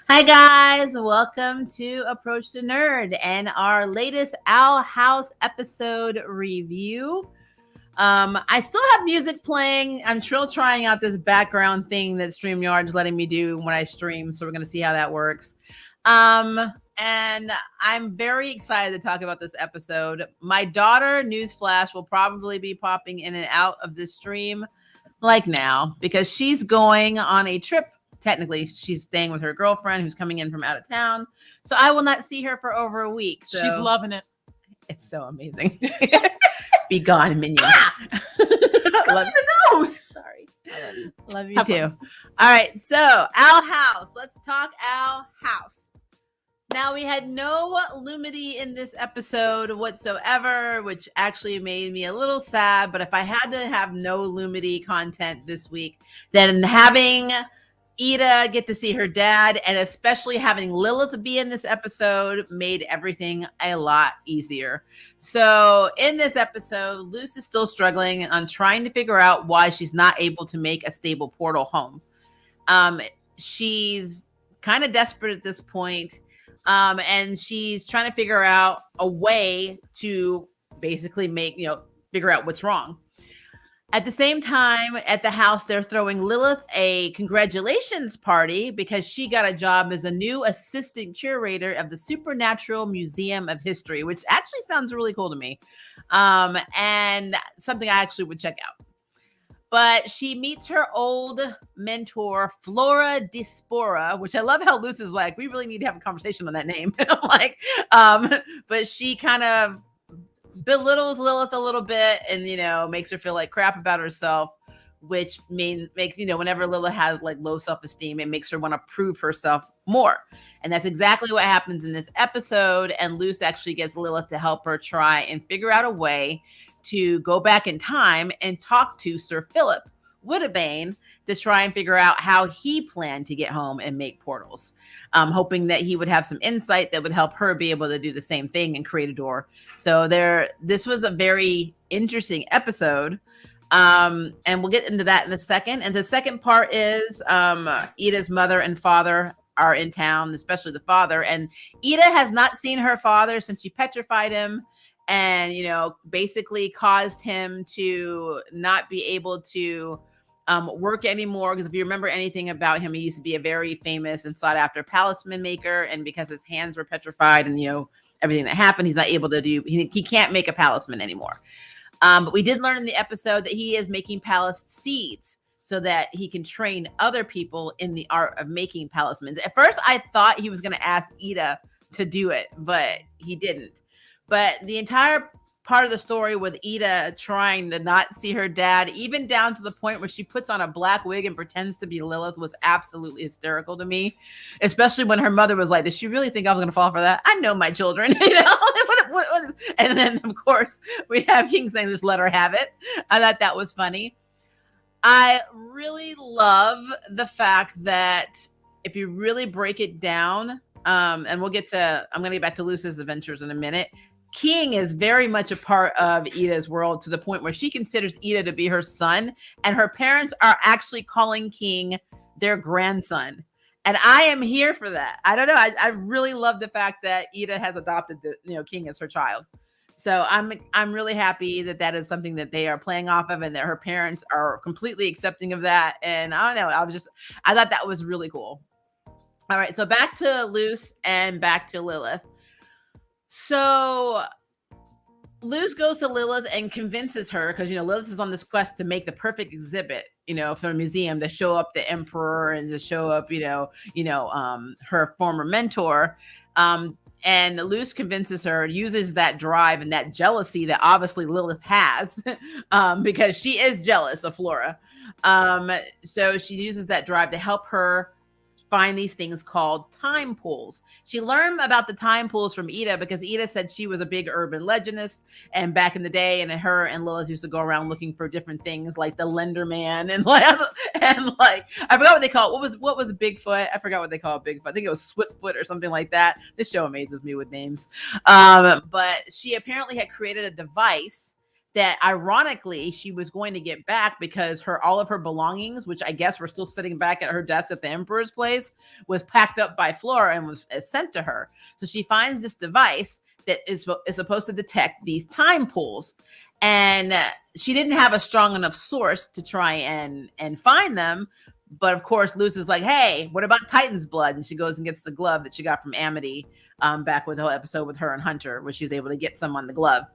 Hi guys, welcome to Approach the Nerd and our latest Owl House episode review. I still have music playing. I'm still trying out this background thing that StreamYard is letting me do when I stream, so we're gonna see how that works. And I'm very excited to talk about this episode. My daughter, newsflash, will probably be popping in and out of this stream like now because she's going on a trip. Technically, she's staying with her girlfriend who's coming in from out of town. So I will not see her for over a week. So She's loving it. It's so amazing. Be gone, minion. Love the nose. Sorry. Love you too. All right. So, Owl House. Let's talk Owl House. Now, we had no Lumity in this episode whatsoever, which actually made me a little sad. But if I had to have no Lumity content this week, then having Eda get to see her dad, and especially having Lilith be in this episode, made everything a lot easier. So in this episode, Luce is still struggling on trying to figure out why she's not able to make a stable portal home. She's kind of desperate at this point, and she's trying to figure out a way to basically figure out what's wrong. At the same time, at the house, they're throwing Lilith a congratulations party because she got a job as a new assistant curator of the Supernatural Museum of History, which actually sounds really cool to me, and something I actually would check out. But she meets her old mentor, Flora Dispora, which I love how Luce is like, we really need to have a conversation on that name. I'm like, but she kind of belittles Lilith a little bit and, makes her feel like crap about herself, which makes, whenever Lilith has like low self-esteem, it makes her want to prove herself more. And that's exactly what happens in this episode. And Luce actually gets Lilith to help her try and figure out a way to go back in time and talk to Sir Philip Woodabane to try and figure out how he planned to get home and make portals, hoping that he would have some insight that would help her be able to do the same thing and create a door. So this was a very interesting episode. And we'll get into that in a second. And the second part is Eda'S mother and father are in town, especially the father. And Eda has not seen her father since she petrified him and, basically caused him to not be able to work anymore. Because if you remember anything about him, he used to be a very famous and sought after palisman maker. And because his hands were petrified and, everything that happened, he's not able to he can't make a palisman anymore. But we did learn in the episode that he is making palace seeds so that he can train other people in the art of making palismans. At first, I thought he was going to ask Eda to do it, but he didn't. But the entire part of the story with Eda trying to not see her dad, even down to the point where she puts on a black wig and pretends to be Lilith, was absolutely hysterical to me. Especially when her mother was like, "Does she really think I was going to fall for that? I know my children." And then, of course, we have King saying, "Just let her have it." I thought that was funny. I really love the fact that if you really break it down, and I'm going to get back to Luce's adventures in a minute. King is very much a part of Eda'S world to the point where she considers Eda to be her son, and her parents are actually calling King their grandson. And I am here for that. I don't know. I really love the fact that Eda has adopted King as her child. So I'm really happy that is something that they are playing off of and that her parents are completely accepting of that. And I don't know. I thought that was really cool. All right. So back to Luce and back to Lilith. So Luce goes to Lilith and convinces her, because Lilith is on this quest to make the perfect exhibit, for a museum, to show up the emperor and to show up, her former mentor. And Luce convinces her, uses that drive and that jealousy that obviously Lilith has, because she is jealous of Flora. So she uses that drive to help her find these things called time pools. She learned about the time pools from Eda because Eda said she was a big urban legendist, and back in the day, and her and Lilith used to go around looking for different things like the Lenderman and I forgot what they call it. What was Bigfoot? I forgot what they call Bigfoot. I think it was Swiftfoot or something like that. This show amazes me with names. But she apparently had created a device that ironically she was going to get back because all of her belongings, which I guess were still sitting back at her desk at the Emperor's place, was packed up by Flora and was sent to her. So she finds this device that is supposed to detect these time pools. And she didn't have a strong enough source to try and find them. But of course, Luce is like, hey, what about Titan's blood? And she goes and gets the glove that she got from Amity back with the whole episode with her and Hunter, where she was able to get some on the glove.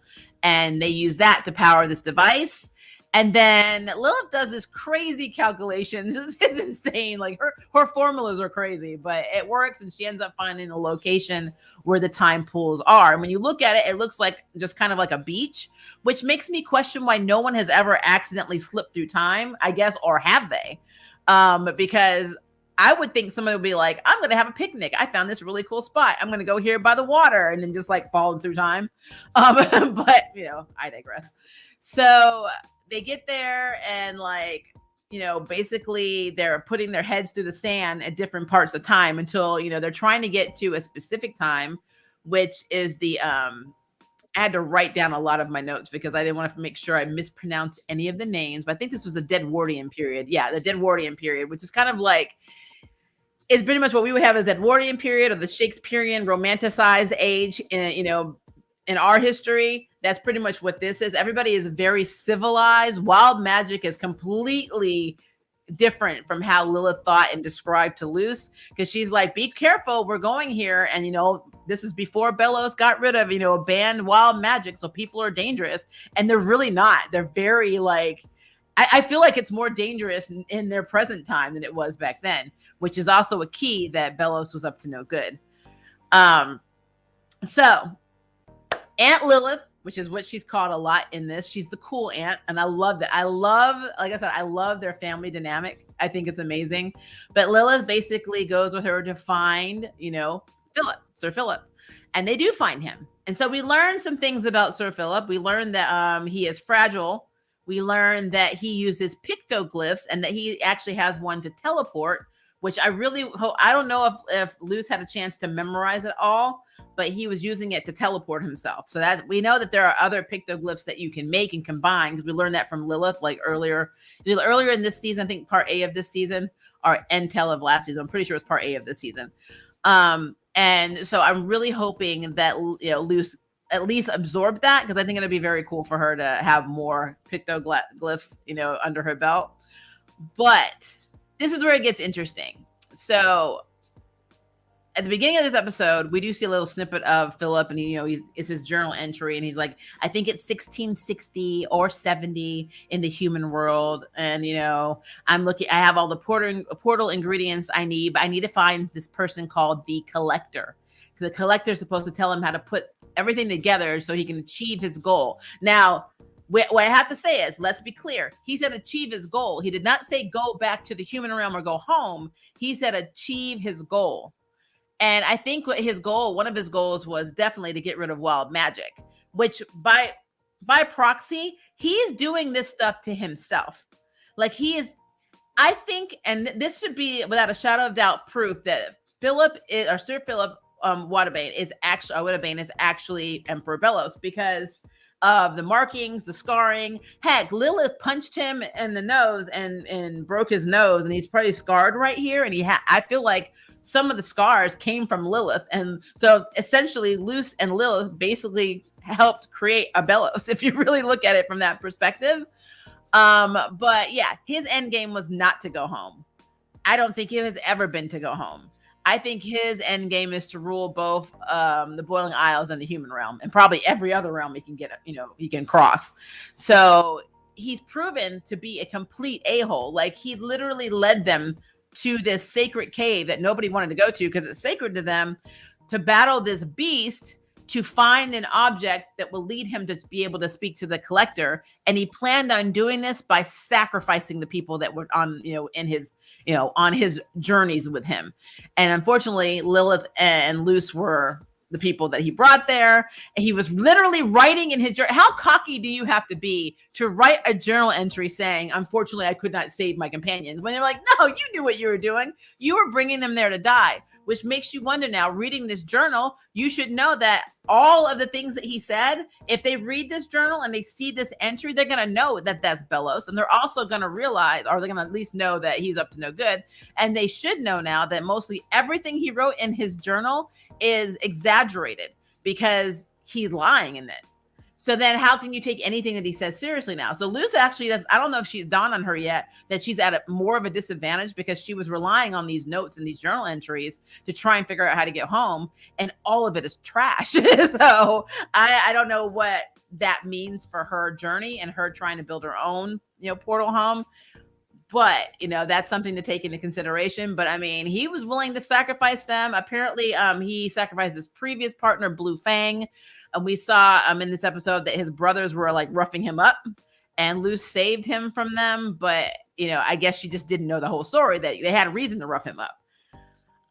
And they use that to power this device. And then Lilith does this crazy calculations. It's insane. Like her formulas are crazy, but it works. And she ends up finding a location where the time pools are. And when you look at it, it looks like just kind of like a beach, which makes me question why no one has ever accidentally slipped through time, I guess, or have they? Because I would think somebody would be like, I'm going to have a picnic. I found this really cool spot. I'm going to go here by the water, and then just like falling through time. But you know, I digress. So they get there and like, you know, basically they're putting their heads through the sand at different parts of time until, you know, they're trying to get to a specific time, which is the, I had to write down a lot of my notes because I didn't want to make sure I mispronounced any of the names, but I think this was the Deadwardian period. Yeah, the Deadwardian period, which is kind of like, it's pretty much what we would have as Edwardian period or the Shakespearean romanticized age in, you know, in our history. That's pretty much what this is. Everybody is very civilized. Wild magic is completely different from how Lilith thought and described to Luce, because she's like, be careful, we're going here. And, you know, this is before Bellows got rid of, you know, banned wild magic. So people are dangerous. And they're really not. They're very like, I feel like it's more dangerous in their present time than it was back then, which is also a key that Bellows was up to no good. So Aunt Lilith, which is what she's called a lot in this. She's the cool aunt. And I love that. Like I said, I love their family dynamic. I think it's amazing. But Lilith basically goes with her to find, you know, Sir Philip. And they do find him. And so we learn some things about Sir Philip. We learn that he is fragile. We learn that he uses pictoglyphs and that he actually has one to teleport, which I really hope. I don't know if Luce had a chance to memorize it all, but he was using it to teleport himself. So that we know that there are other pictoglyphs that you can make and combine, because we learned that from Lilith like earlier in this season. I think part A of this season, or Intel of last season. I'm pretty sure it's part A of this season. And so I'm really hoping that, you know, Luce at least absorb that, because I think it'll be very cool for her to have more pictoglyphs, you know, under her belt. But this is where it gets interesting. So at the beginning of this episode, we do see a little snippet of Philip, and it's his journal entry, and he's like, I think it's 1660 or 70 in the human world, and I'm looking. I have all the portal ingredients I need, but I need to find this person called the Collector. The Collector is supposed to tell him how to put everything together so he can achieve his goal. Now, what I have to say is, let's be clear. He said achieve his goal. He did not say go back to the human realm or go home. He said achieve his goal. And I think one of his goals was definitely to get rid of wild magic, which by proxy, he's doing this stuff to himself. Like I think, and this should be without a shadow of doubt proof that Sir Philip Wotabane is actually Emperor Bellows, because of the markings, the scarring. Heck, Lilith punched him in the nose and broke his nose, and he's probably scarred right here. And I feel like some of the scars came from Lilith. And so essentially Luce and Lilith basically helped create a Bellows, if you really look at it from that perspective. But yeah, his end game was not to go home. I don't think it has ever been to go home. I think his end game is to rule both the Boiling Isles and the human realm, and probably every other realm he can get, he can cross. So he's proven to be a complete a-hole. Like, he literally led them to this sacred cave that nobody wanted to go to because it's sacred to them, to battle this beast, to find an object that will lead him to be able to speak to the Collector. And he planned on doing this by sacrificing the people that were on his journeys with him. And unfortunately, Lilith and Luce were the people that he brought there. And he was literally writing in his journal. How cocky do you have to be to write a journal entry saying, unfortunately, I could not save my companions, when they're like, no, you knew what you were doing. You were bringing them there to die. which makes you wonder now, reading this journal, you should know that all of the things that he said, if they read this journal and they see this entry, they're going to know that that's Bellows. And they're also going to realize, or they're going to at least know that he's up to no good. And they should know now that mostly everything he wrote in his journal is exaggerated because he's lying in it. So then how can you take anything that he says seriously now? So Luce actually does, I don't know if she's dawned on her yet that she's at a more of a disadvantage because she was relying on these notes and these journal entries to try and figure out how to get home. And all of it is trash. So I don't know what that means for her journey and her trying to build her own, portal home. But, that's something to take into consideration. But I mean, he was willing to sacrifice them. Apparently, he sacrificed his previous partner, Blue Fang. And we saw in this episode that his brothers were like roughing him up and Luce saved him from them. But, I guess she just didn't know the whole story, that they had a reason to rough him up.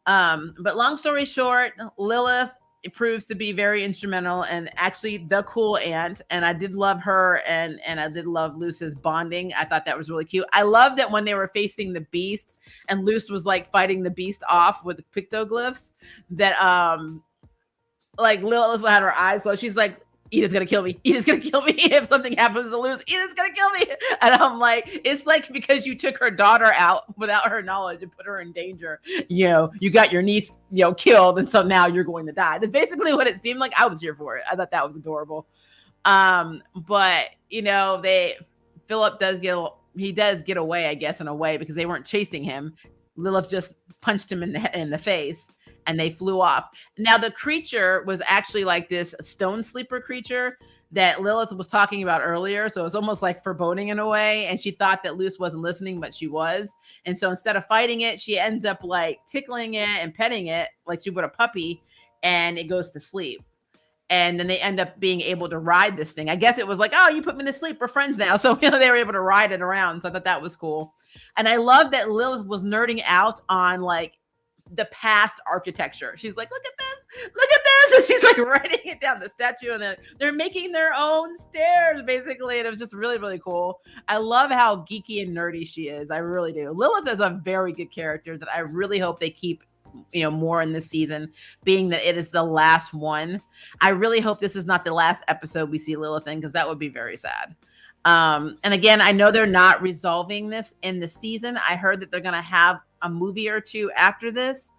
But long story short, Lilith, it proves to be very instrumental and actually the cool aunt. And I did love her and I did love Luce's bonding. I thought that was really cute. I love that when they were facing the beast and Luce was like fighting the beast off with the pictoglyphs, that like Lilith had her eyes closed. She's like, Eda'S gonna kill me. Eda'S gonna kill me. If something happens to Luce, Eda'S gonna kill me. And I'm like, it's like because you took her daughter out without her knowledge and put her in danger. You got your niece, killed, and so now you're going to die. That's basically what it seemed like. I was here for it. I thought that was adorable. But Philip does get away, I guess, in a way, because they weren't chasing him. Lilith just punched him in the face. And they flew off. Now, the creature was actually like this stone sleeper creature that Lilith was talking about earlier. So it's almost like foreboding in a way. And she thought that Luce wasn't listening, but she was. And so instead of fighting it, she ends up like tickling it and petting it like she would a puppy. And it goes to sleep. And then they end up being able to ride this thing. I guess it was like, oh, you put me to sleep. We're friends now. So they were able to ride it around. So I thought that was cool. And I love that Lilith was nerding out on like the past architecture. She's like, look at this, and she's like writing it down, the statue, and then they're making their own stairs basically, and it was just really, really cool. I love how geeky and nerdy she is. I really do. Lilith is a very good character that I really hope they keep more in this season, being that it is the last one. I really hope this is not the last episode we see Lilith in, because that would be very sad. And again, I know they're not resolving this in the season. I heard that they're going to have a movie or two after this,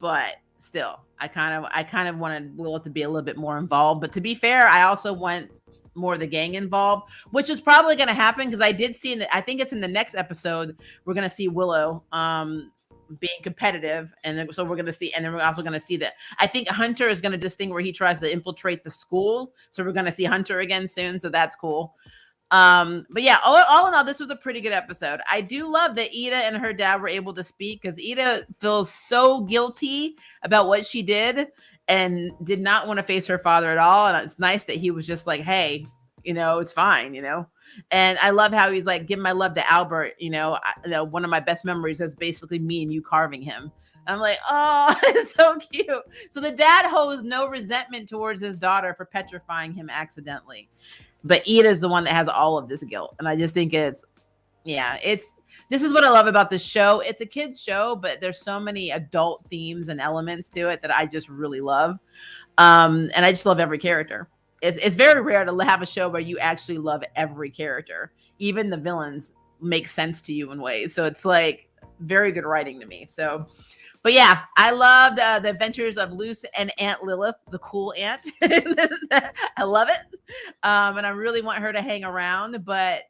but still, I kind of wanted Lilith to be a little bit more involved. But to be fair, I also want more of the gang involved, which is probably going to happen, because I did see I think it's in the next episode, we're going to see Willow being competitive, and so we're going to see, and then we're also going to see that I think Hunter is going to do this thing where he tries to infiltrate the school, so we're going to see Hunter again soon, so that's cool. But yeah, all in all, this was a pretty good episode. I do love that Eda and her dad were able to speak, because Eda feels so guilty about what she did and did not want to face her father at all. And it's nice that he was just like, hey, it's fine, And I love how he's like, give my love to Albert. One of my best memories is basically me and you carving him. I'm like, oh, it's so cute. So the dad holds no resentment towards his daughter for petrifying him accidentally. But Eda is the one that has all of this guilt. And I just think this is what I love about this show. It's a kid's show, but there's so many adult themes and elements to it that I just really love. And I just love every character. It's very rare to have a show where you actually love every character. Even the villains make sense to you in ways. So it's like very good writing to me. So, but yeah, I loved the adventures of Luce and Aunt Lilith, the cool aunt. I love it. And I really want her to hang around. But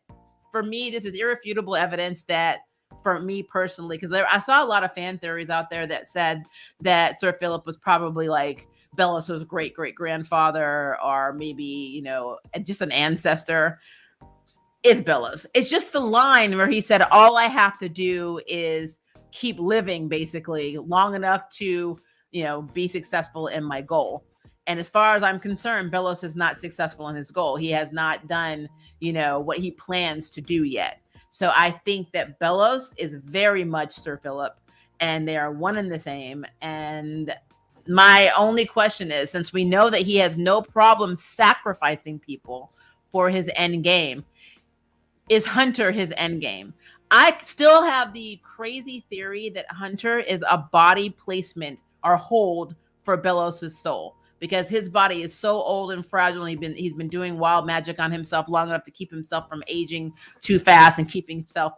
for me, this is irrefutable evidence that, for me personally, because I saw a lot of fan theories out there that said that Sir Philip was probably like Bellows' great-great-grandfather, or maybe, just an ancestor. It's Bellows. It's just the line where he said, all I have to do is keep living basically long enough to, be successful in my goal. And as far as I'm concerned, Bellows is not successful in his goal. He has not done, what he plans to do yet. So I think that Bellows is very much Sir Philip, and they are one and the same. And my only question is, since we know that he has no problem sacrificing people for his end game, is Hunter his end game? I still have the crazy theory that Hunter is a body placement or hold for Belos's soul, because his body is so old and fragile. And he's been doing wild magic on himself long enough to keep himself from aging too fast and keeping himself,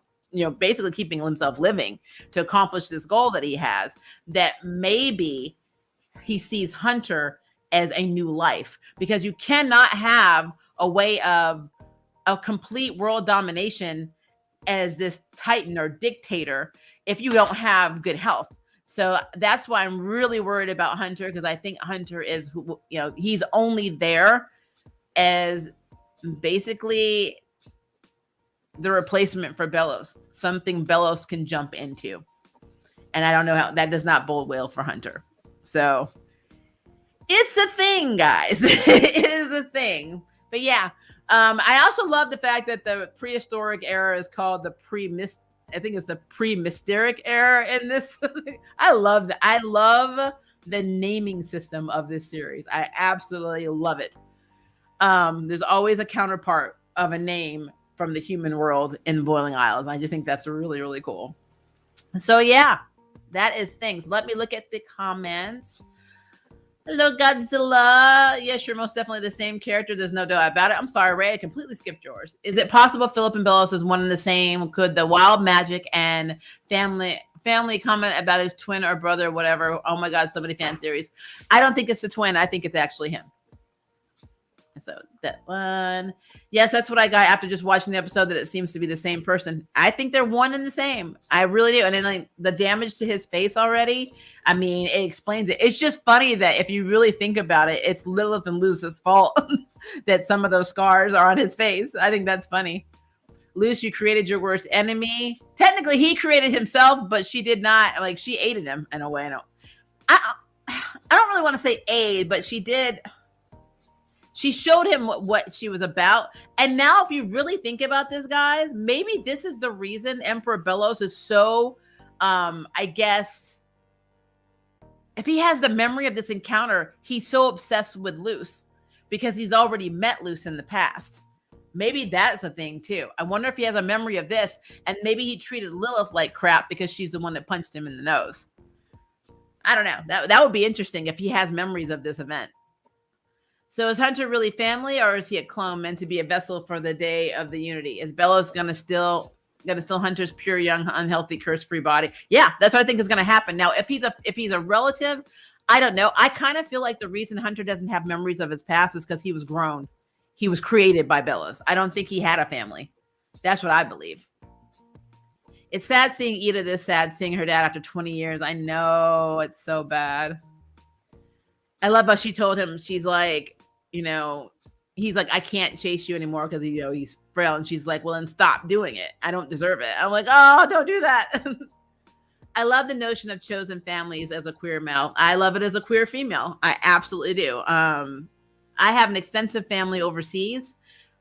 basically keeping himself living to accomplish this goal that he has, that maybe he sees Hunter as a new life, because you cannot have a way of a complete world domination as this titan or dictator if you don't have good health. So that's why I'm really worried about Hunter, because I think Hunter is, he's only there as basically the replacement for Belos, something Belos can jump into. And I don't know how that does not bode well for Hunter. So it's the thing, guys. It is the thing. But yeah, I also love the fact that the prehistoric era is called the I think it's the pre-mysteric era in this. I love that. I love the naming system of this series. I absolutely love it. There's always a counterpart of a name from the human world in Boiling Isles. I just think that's really, really cool. So yeah, that is things. Let me look at the comments. Hello, Godzilla. Yes, you're most definitely the same character. There's no doubt about it. I'm sorry, Ray. I completely skipped yours. Is it possible Philip and Belos is one and the same? Could the wild magic and family comment about his twin or brother or whatever? Oh my God, so many fan theories. I don't think it's a twin. I think it's actually him. So that one. Yes, that's what I got after just watching the episode, that it seems to be the same person. I think they're one and the same. I really do. And then like the damage to his face already, I mean, it explains it. It's just funny that if you really think about it, it's Lilith and Luce's fault that some of those scars are on his face. I think that's funny. Luce, you created your worst enemy. Technically, he created himself, but she did not. Like, she aided him in a way. I don't really want to say aid, but she did. She showed him what she was about. And now if you really think about this, guys, maybe this is the reason Emperor Belos is so, I guess, if he has the memory of this encounter, he's so obsessed with Luce because he's already met Luce in the past. Maybe that's a thing too. I wonder if he has a memory of this, and maybe he treated Lilith like crap because she's the one that punched him in the nose. I don't know. That would be interesting if he has memories of this event. So is Hunter really family, or is he a clone meant to be a vessel for the day of the unity? Is Belos gonna still Hunter's pure, young, unhealthy, curse-free body? Yeah, that's what I think is gonna happen. Now, if he's a relative, I don't know. I kind of feel like the reason Hunter doesn't have memories of his past is because he was grown. He was created by Belos. I don't think he had a family. That's what I believe. It's sad seeing Eda this sad, seeing her dad after 20 years. I know, it's so bad. I love how she told him, she's like, he's like, I can't chase you anymore because, he's frail. And she's like, well, then stop doing it. I don't deserve it. I'm like, oh, don't do that. I love the notion of chosen families as a queer male. I love it as a queer female. I absolutely do. I have an extensive family overseas,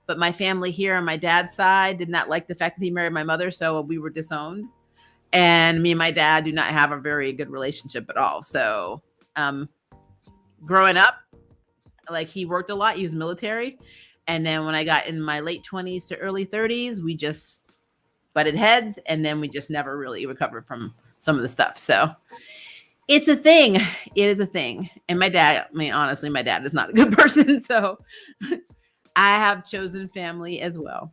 but my family here on my dad's side did not like the fact that he married my mother. So we were disowned. And me and my dad do not have a very good relationship at all. So growing up, like, he worked a lot. He was military. And then when I got in my late 20s to early 30s, we just butted heads. And then we just never really recovered from some of the stuff. So it's a thing. It is a thing. And my dad, honestly, my dad is not a good person. So I have chosen family as well.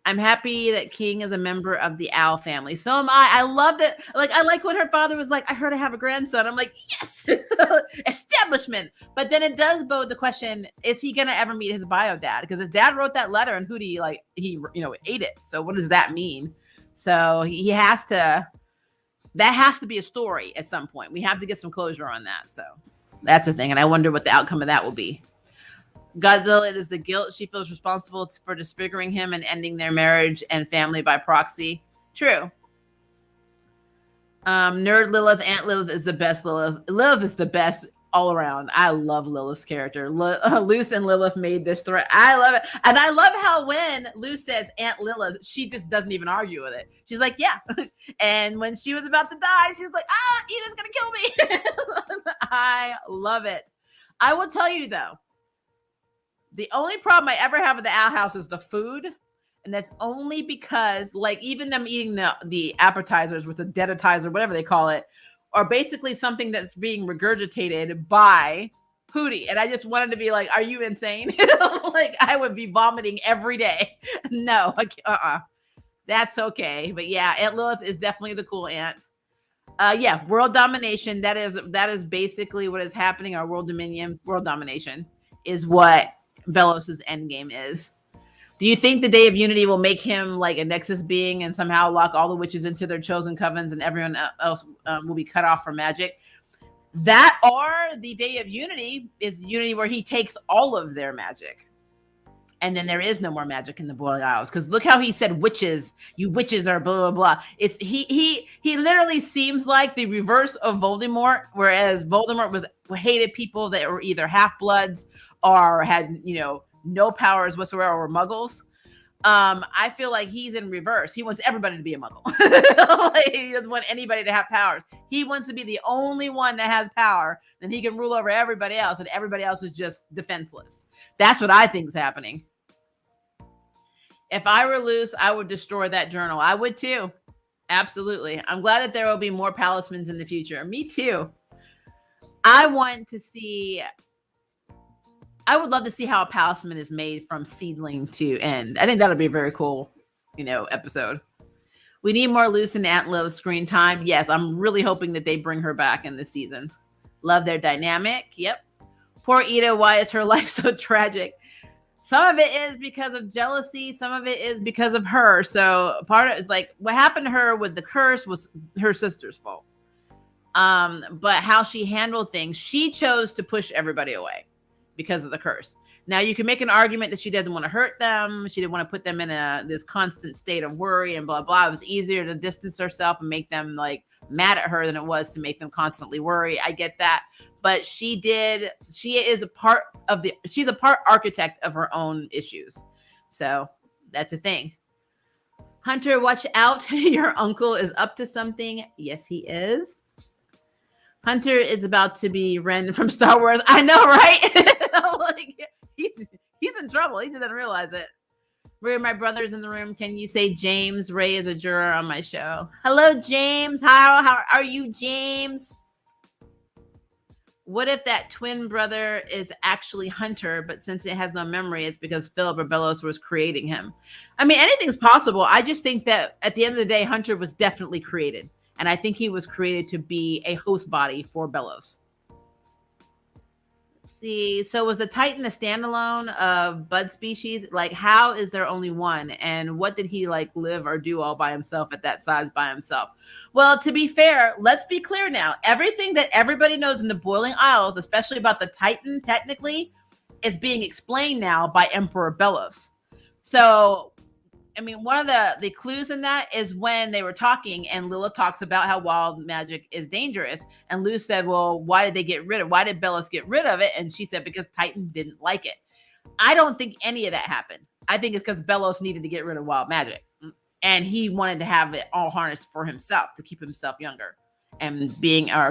I'm happy that King is a member of the Owl family. So am I. I love that. Like, I like when her father was like, I heard I have a grandson. I'm like, yes, establishment. But then it does bode the question, is he going to ever meet his bio dad? Because his dad wrote that letter and Hootie, he ate it. So what does that mean? So he has to, that has to be a story at some point. We have to get some closure on that. So that's a thing. And I wonder what the outcome of that will be. Godzilla, it is the guilt. She feels responsible for disfiguring him and ending their marriage and family by proxy. True. Nerd Lilith, Aunt Lilith is the best. Lilith is the best all around. I love Lilith's character. Luce and Lilith made this threat. I love it. And I love how when Luce says Aunt Lilith, she just doesn't even argue with it. She's like, yeah. And when she was about to die, she's like, Eda's going to kill me. I love it. I will tell you, though, the only problem I ever have with the Owl House is the food. And that's only because, like, even them eating the appetizers with the deaditizer, whatever they call it, are basically something that's being regurgitated by Hootie. And I just wanted to be like, are you insane? Like, I would be vomiting every day. No, that's okay. But yeah, Aunt Lilith is definitely the cool aunt. Yeah, world domination. That is basically what is happening. Our world domination is what Belos's end game is. Do you think the Day of Unity will make him like a Nexus being and somehow lock all the witches into their chosen covens and everyone else will be cut off from magic? That, or the Day of Unity is Unity where he takes all of their magic. And then there is no more magic in the Boiling Isles. Because look how he said witches. You witches are blah, blah, blah. It's he literally seems like the reverse of Voldemort, whereas Voldemort hated people that were either half-bloods or had, no powers whatsoever, or muggles. I feel like he's in reverse. He wants everybody to be a muggle. Like, he doesn't want anybody to have powers. He wants to be the only one that has power, then he can rule over everybody else, and everybody else is just defenseless. That's what I think is happening. If I were loose, I would destroy that journal. I would too. Absolutely. I'm glad that there will be more Palismans in the future. Me too. I would love to see how a Palisman is made from seedling to end. I think that'll be a very cool, episode. We need more Luce and Aunt Lilith screen time. Yes, I'm really hoping that they bring her back in this season. Love their dynamic. Yep. Poor Eda, why is her life so tragic? Some of it is because of jealousy. Some of it is because of her. So part of it is like what happened to her with the curse was her sister's fault. But how she handled things, she chose to push everybody away because of the curse. Now you can make an argument that she doesn't want to hurt them. She didn't want to put them in this constant state of worry and blah, blah. It was easier to distance herself and make them like mad at her than it was to make them constantly worry. I get that. But she's a part architect of her own issues. So that's a thing. Hunter, watch out. Your uncle is up to something. Yes, he is. Hunter is about to be Ren from Star Wars. I know, right? Like, he's in trouble. He doesn't realize it. Where my brother's in the room. Can you say James Ray is a juror on my show? Hello, James. How are you, James? What if that twin brother is actually Hunter, but since it has no memory, it's because Philip or Belos was creating him? I mean, anything's possible. I just think that at the end of the day, Hunter was definitely created. And I think he was created to be a host body for Belos. Let's see. So was the Titan a standalone of Bud species? Like, how is there only one? And what did he like live or do all by himself at that size by himself? Well, to be fair, let's be clear now. Everything that everybody knows in the Boiling Isles, especially about the Titan, technically, is being explained now by Emperor Belos. So, I mean, one of the clues in that is when they were talking and Lilith talks about how wild magic is dangerous. And Lou said, well, why did Belos get rid of it? And she said, because Titan didn't like it. I don't think any of that happened. I think it's because Belos needed to get rid of wild magic. And he wanted to have it all harnessed for himself to keep himself younger and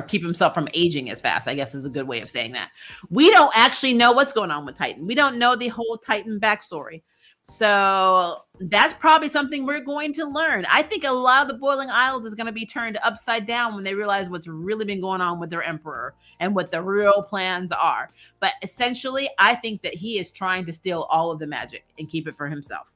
keep himself from aging as fast, I guess is a good way of saying that. We don't actually know what's going on with Titan. We don't know the whole Titan backstory. So that's probably something we're going to learn. I think a lot of the Boiling Isles is going to be turned upside down when they realize what's really been going on with their emperor and what the real plans are. But essentially, I think that he is trying to steal all of the magic and keep it for himself.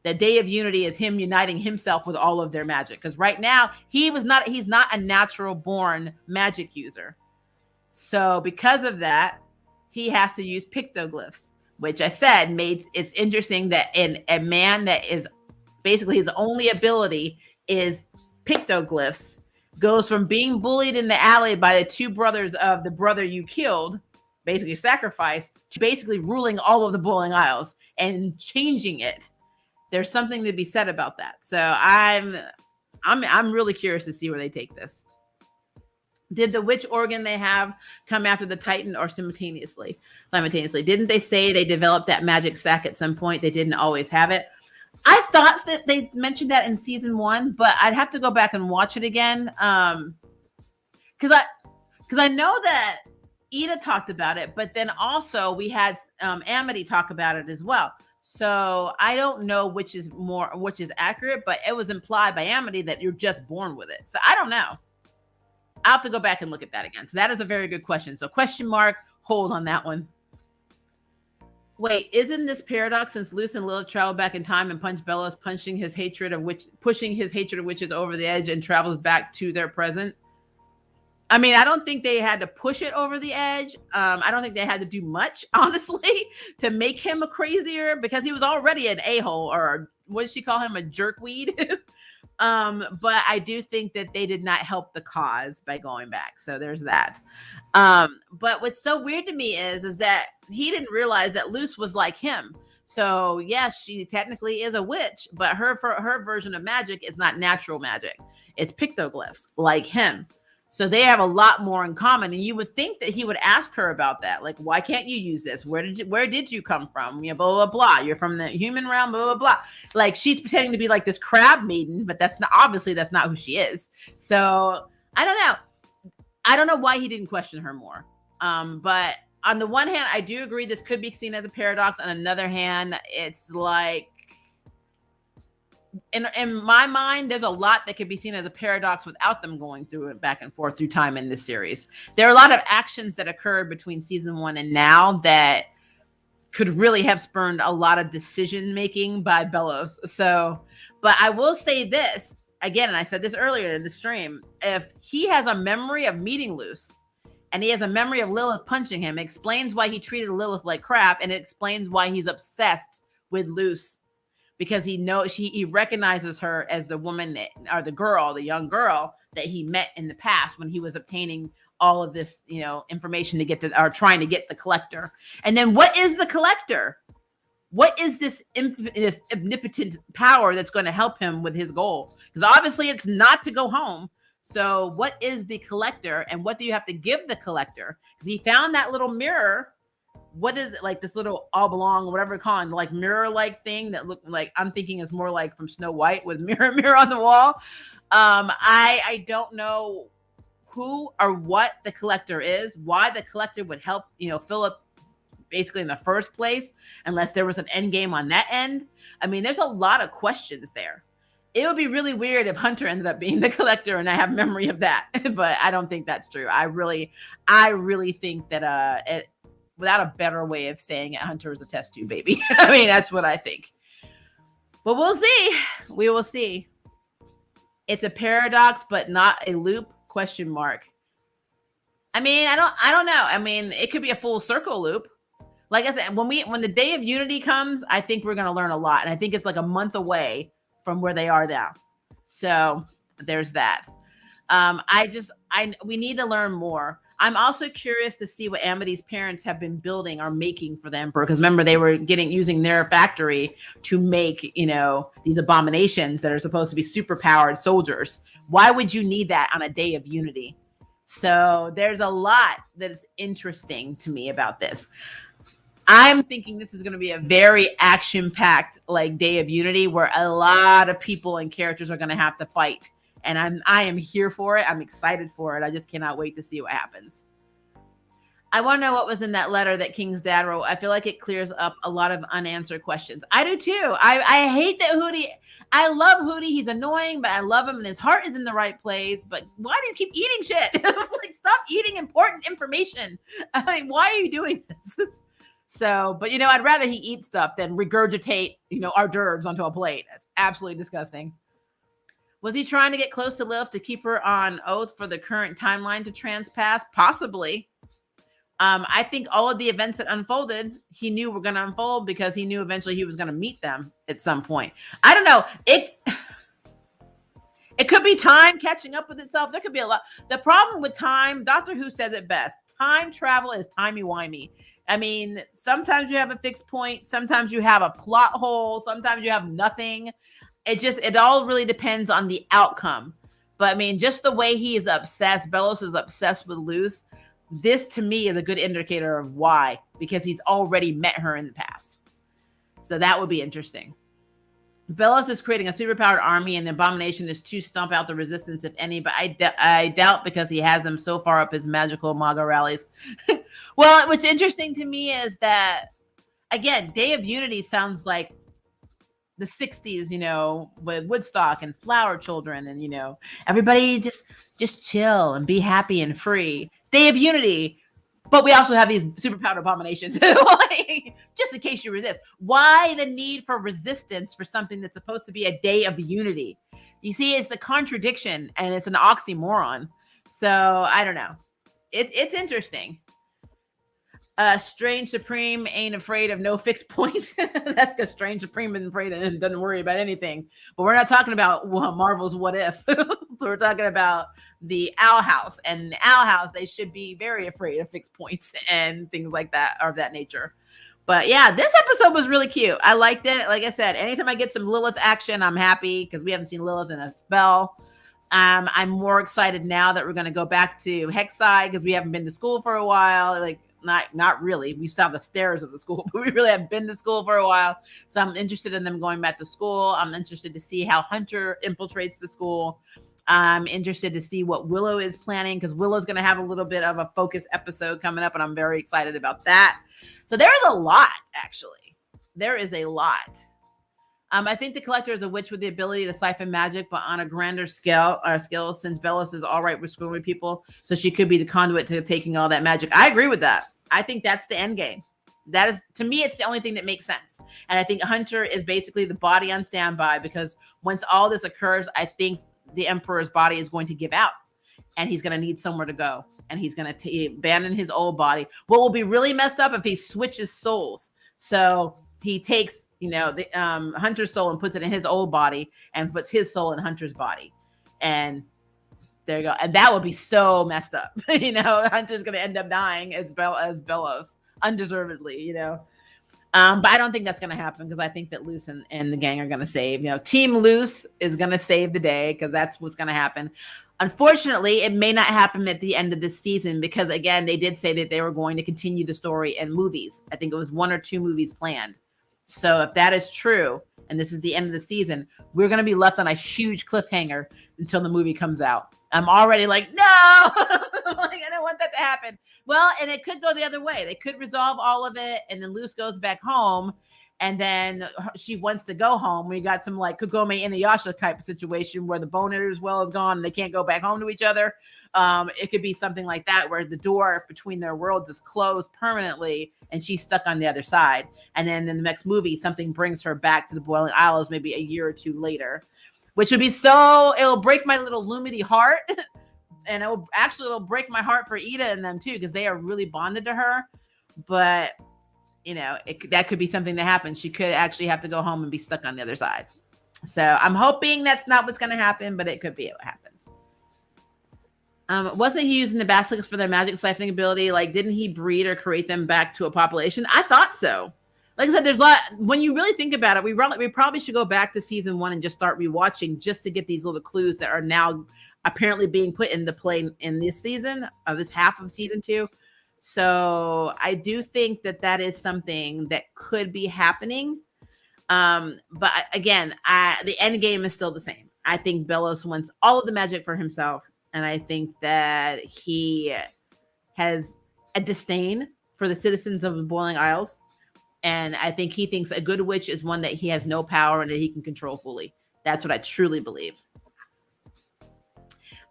The Day of Unity is him uniting himself with all of their magic. Because right now, he's not a natural born magic user. So because of that, he has to use pictoglyphs. Which I said it's interesting that in a man that is basically his only ability is pictoglyphs goes from being bullied in the alley by the two brothers of the brother you killed, basically sacrificed, to basically ruling all of the Boiling Isles and changing it. There's something to be said about that. So I'm really curious to see where they take this. Did the witch organ they have come after the Titan or simultaneously? Didn't they say they developed that magic sack at some point? They didn't always have it. I thought that they mentioned that in season 1, but I'd have to go back and watch it again. Because I know that Eda talked about it, but then also we had Amity talk about it as well. So I don't know which is accurate, but it was implied by Amity that you're just born with it. So I don't know. I'll have to go back and look at that again. So that is a very good question. So question mark, hold on that one. Wait, isn't this paradox since Luce and Lilith travel back in time and punch Bellows, pushing his hatred of witches over the edge and travels back to their present? I mean, I don't think they had to push it over the edge. I don't think they had to do much, honestly, to make him a crazier, because he was already an a-hole, or what did she call him, a jerkweed? But I do think that they did not help the cause by going back. So there's that. But what's so weird to me is that he didn't realize that Luce was like him. So yes, she technically is a witch, but her version of magic is not natural magic. It's pictoglyphs like him. So they have a lot more in common, and you would think that he would ask her about that. Like, why can't you use this? Where did you come from? You know, blah, blah, blah. You're from the human realm, blah, blah, blah. Like, she's pretending to be like this crab maiden, but that's not who she is. So I don't know. I don't know why he didn't question her more. But on the one hand, I do agree this could be seen as a paradox. On another hand, it's like, in my mind, there's a lot that could be seen as a paradox without them going through it back and forth through time in this series. There are a lot of actions that occurred between season 1 and now that could really have spurned a lot of decision making by Bellows. So, but I will say this again, and I said this earlier in the stream: if he has a memory of meeting Luce and he has a memory of Lilith punching him, it explains why he treated Lilith like crap, and it explains why he's obsessed with Luce. Because he knows he recognizes her as the woman or the young girl that he met in the past when he was obtaining all of this, information to get to, or trying to get the collector. And then what is the collector? What is this omnipotent power that's going to help him with his goal? Because obviously it's not to go home. So what is the collector, and what do you have to give the collector? Because he found that little mirror. What is it, like this little oblong, whatever it's called, like mirror-like thing that looked like, I'm thinking is more like from Snow White with mirror on the wall. I don't know who or what the collector is, why the collector would help, Philip basically in the first place, unless there was an end game on that end. I mean, there's a lot of questions there. It would be really weird if Hunter ended up being the collector and I have memory of that, but I don't think that's true. I really think that without a better way of saying it, Hunter is a test tube baby. I mean, that's what I think. But we'll see. We will see. It's a paradox, but not a loop? ? I mean, I don't know. I mean, it could be a full circle loop. Like I said, when the day of Unity comes, I think we're going to learn a lot. And I think it's like a month away from where they are now. So there's that. We need to learn more. I'm also curious to see what Amity's parents have been building or making for the Emperor. Because remember, they were using their factory to make, these abominations that are supposed to be super powered soldiers. Why would you need that on a day of Unity? So there's a lot that is interesting to me about this. I'm thinking this is going to be a very action-packed day of Unity where a lot of people and characters are going to have to fight. And I am here for it. I'm excited for it. I just cannot wait to see what happens. I want to know what was in that letter that King's dad wrote. I feel like it clears up a lot of unanswered questions. I do too. I hate that Hootie. I love Hootie. He's annoying, but I love him and his heart is in the right place. But why do you keep eating shit? Stop eating important information. I mean, why are you doing this? So, but I'd rather he eat stuff than regurgitate, hors d'oeuvres onto a plate. That's absolutely disgusting. Was he trying to get close to Lilith to keep her on oath for the current timeline to transpass? Possibly. I think all of the events that unfolded, he knew were going to unfold because he knew eventually he was going to meet them at some point. I don't know. It could be time catching up with itself. There could be a lot. The problem with time, Doctor Who says it best. Time travel is timey-wimey. I mean, sometimes you have a fixed point. Sometimes you have a plot hole. Sometimes you have nothing. It all really depends on the outcome. But I mean, just the way he is obsessed, Bellows is obsessed with Luce. This to me is a good indicator of why, because he's already met her in the past. So that would be interesting. Bellows is creating a superpowered army, and the Abomination is to stomp out the resistance, if any, but I doubt, because he has them so far up his magical MAGA rallies. Well, what's interesting to me is that again, Day of Unity sounds like the 60s, with Woodstock and Flower Children, and everybody just chill and be happy and free. Day of Unity. But we also have these superpowered abominations, like, just in case you resist. Why the need for resistance for something that's supposed to be a day of unity? You see, it's a contradiction and it's an oxymoron. So I don't know. It's interesting. Strange Supreme ain't afraid of no fixed points. That's because Strange Supreme isn't afraid and doesn't worry about anything. But we're not talking about Marvel's What If. So we're talking about the Owl House. And the Owl House, they should be very afraid of fixed points and things like that, or of that nature. But yeah, this episode was really cute. I liked it. Like I said, anytime I get some Lilith action, I'm happy because we haven't seen Lilith in a spell. I'm more excited now that we're going to go back to Hexside because we haven't been to school for a while. Like, not really. We still have the stairs of the school, but we really haven't been to school for a while. So I'm interested in them going back to school. I'm interested to see how Hunter infiltrates the school. I'm interested to see what Willow is planning because Willow's going to have a little bit of a focus episode coming up, and I'm very excited about that. So there's a lot, actually. There is a lot. I think the Collector is a witch with the ability to siphon magic, but on a grander scale, since Bellos is all right with screwing with people, so she could be the conduit to taking all that magic. I agree with that. I think that's the end game. That is, to me, it's the only thing that makes sense. And I think Hunter is basically the body on standby because once all this occurs, I think the Emperor's body is going to give out and he's going to need somewhere to go. And he's going to abandon his old body. What will be really messed up if he switches souls. So he takes, the Hunter's soul and puts it in his old body and puts his soul in Hunter's body. And there you go. And that would be so messed up. Hunter's going to end up dying as Bellos, undeservedly, But I don't think that's going to happen because I think that Luce and the gang are going to save. Team Luce is going to save the day because that's what's going to happen. Unfortunately, it may not happen at the end of this season because, again, they did say that they were going to continue the story in movies. I think it was 1 or 2 movies planned. So if that is true, and this is the end of the season, we're going to be left on a huge cliffhanger until the movie comes out. I'm already like, no, I don't want that to happen. Well, and it could go the other way. They could resolve all of it, and then Luce goes back home, and then she wants to go home. We got some like Kagome Inuyasha type of situation where the bone eater's well is gone and they can't go back home to each other. It could be something like that where the door between their worlds is closed permanently and she's stuck on the other side. And then in the next movie, something brings her back to the Boiling Isles maybe a year or 2 later, which would be it'll break my little Lumity heart. And it'll break my heart for Eda and them too, because they are really bonded to her. But that could be something that happens. She could actually have to go home and be stuck on the other side. So I'm hoping that's not what's going to happen, but it could be what happens. Wasn't he using the basilisks for their magic siphoning ability? Like, didn't he breed or create them back to a population? I thought so. Like I said, there's a lot. When you really think about it, we probably should go back to season 1 and just start rewatching just to get these little clues that are now apparently being put into play in this season, this half of season 2. So I do think that is something that could be happening. But again, the end game is still the same. I think Bellos wants all of the magic for himself. And I think that he has a disdain for the citizens of the Boiling Isles. And I think he thinks a good witch is one that he has no power and that he can control fully. That's what I truly believe.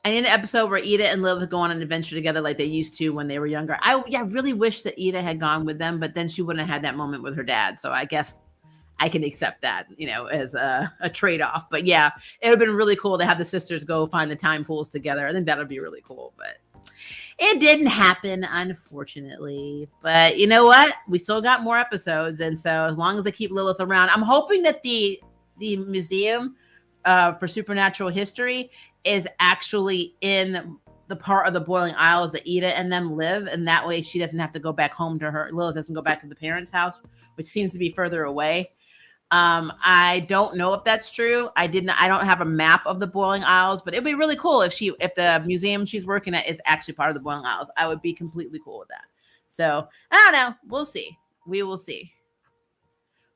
I need an episode where Eda and Lilith go on an adventure together like they used to when they were younger. I really wish that Eda had gone with them, but then she wouldn't have had that moment with her dad. So I guess I can accept that, as a trade-off. But yeah, it would have been really cool to have the sisters go find the time pools together. I think that would be really cool, but it didn't happen, unfortunately. But you know what? We still got more episodes. And so as long as they keep Lilith around, I'm hoping that the museum for supernatural history is actually in the part of the Boiling Isles that Eda and them live. And that way she doesn't have to go back home to her. Lilith doesn't go back to the parents' house, which seems to be further away. I don't know if that's true. I don't have a map of the Boiling Isles, but it'd be really cool if the museum she's working at is actually part of the Boiling Isles. I would be completely cool with that. So I don't know. We'll see. We will see.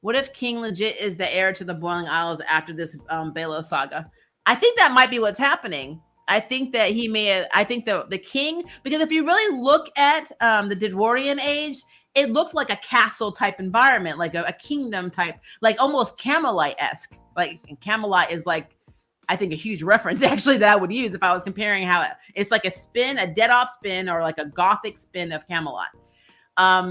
What if King legit is the heir to the Boiling Isles after this Belo saga? I think that might be what's happening. I think that he may have, I think the king, because if you really look at the Didwarian age, it looked like a castle type environment, like a kingdom type, like almost Camelot-esque. Like Camelot is like, I think, a huge reference actually that I would use if I was comparing how it's like a spin, a dead off spin, or like a Gothic spin of Camelot.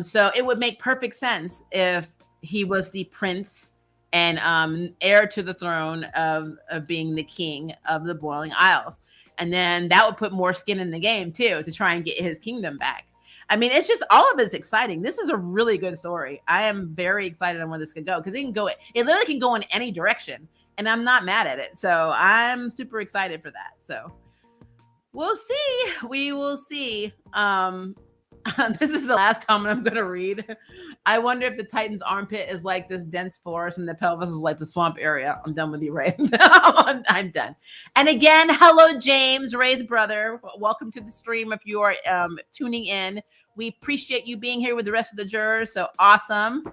So it would make perfect sense if he was the prince and heir to the throne of being the king of the Boiling Isles. And then that would put more skin in the game too, to try and get his kingdom back. I mean, it's just, all of it's exciting. This is a really good story. I am very excited on where this could go, because it literally can go in any direction, and I'm not mad at it. So I'm super excited for that. So we'll see. We will see. This is the last comment I'm going to read. I wonder if the Titan's armpit is like this dense forest and the pelvis is like the swamp area. I'm done with you, Ray. I'm done. And again, hello, James, Ray's brother. Welcome to the stream if you are tuning in. We appreciate you being here with the rest of the jurors. So awesome.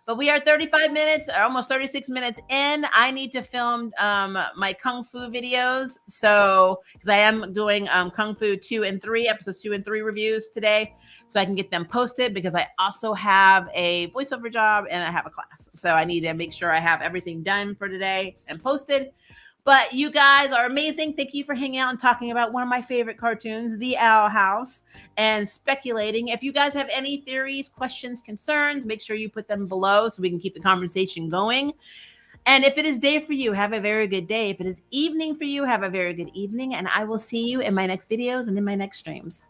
But we are 35 minutes, or almost 36 minutes in. I need to film my Kung Fu videos. So, because I am doing Kung Fu 2 and 3, episodes 2 and 3 reviews today. So I can get them posted, because I also have a voiceover job and I have a class. So I need to make sure I have everything done for today and posted. But you guys are amazing. Thank you for hanging out and talking about one of my favorite cartoons, The Owl House, and speculating. If you guys have any theories, questions, concerns, make sure you put them below so we can keep the conversation going. And if it is day for you, have a very good day. If it is evening for you, have a very good evening. And I will see you in my next videos and in my next streams.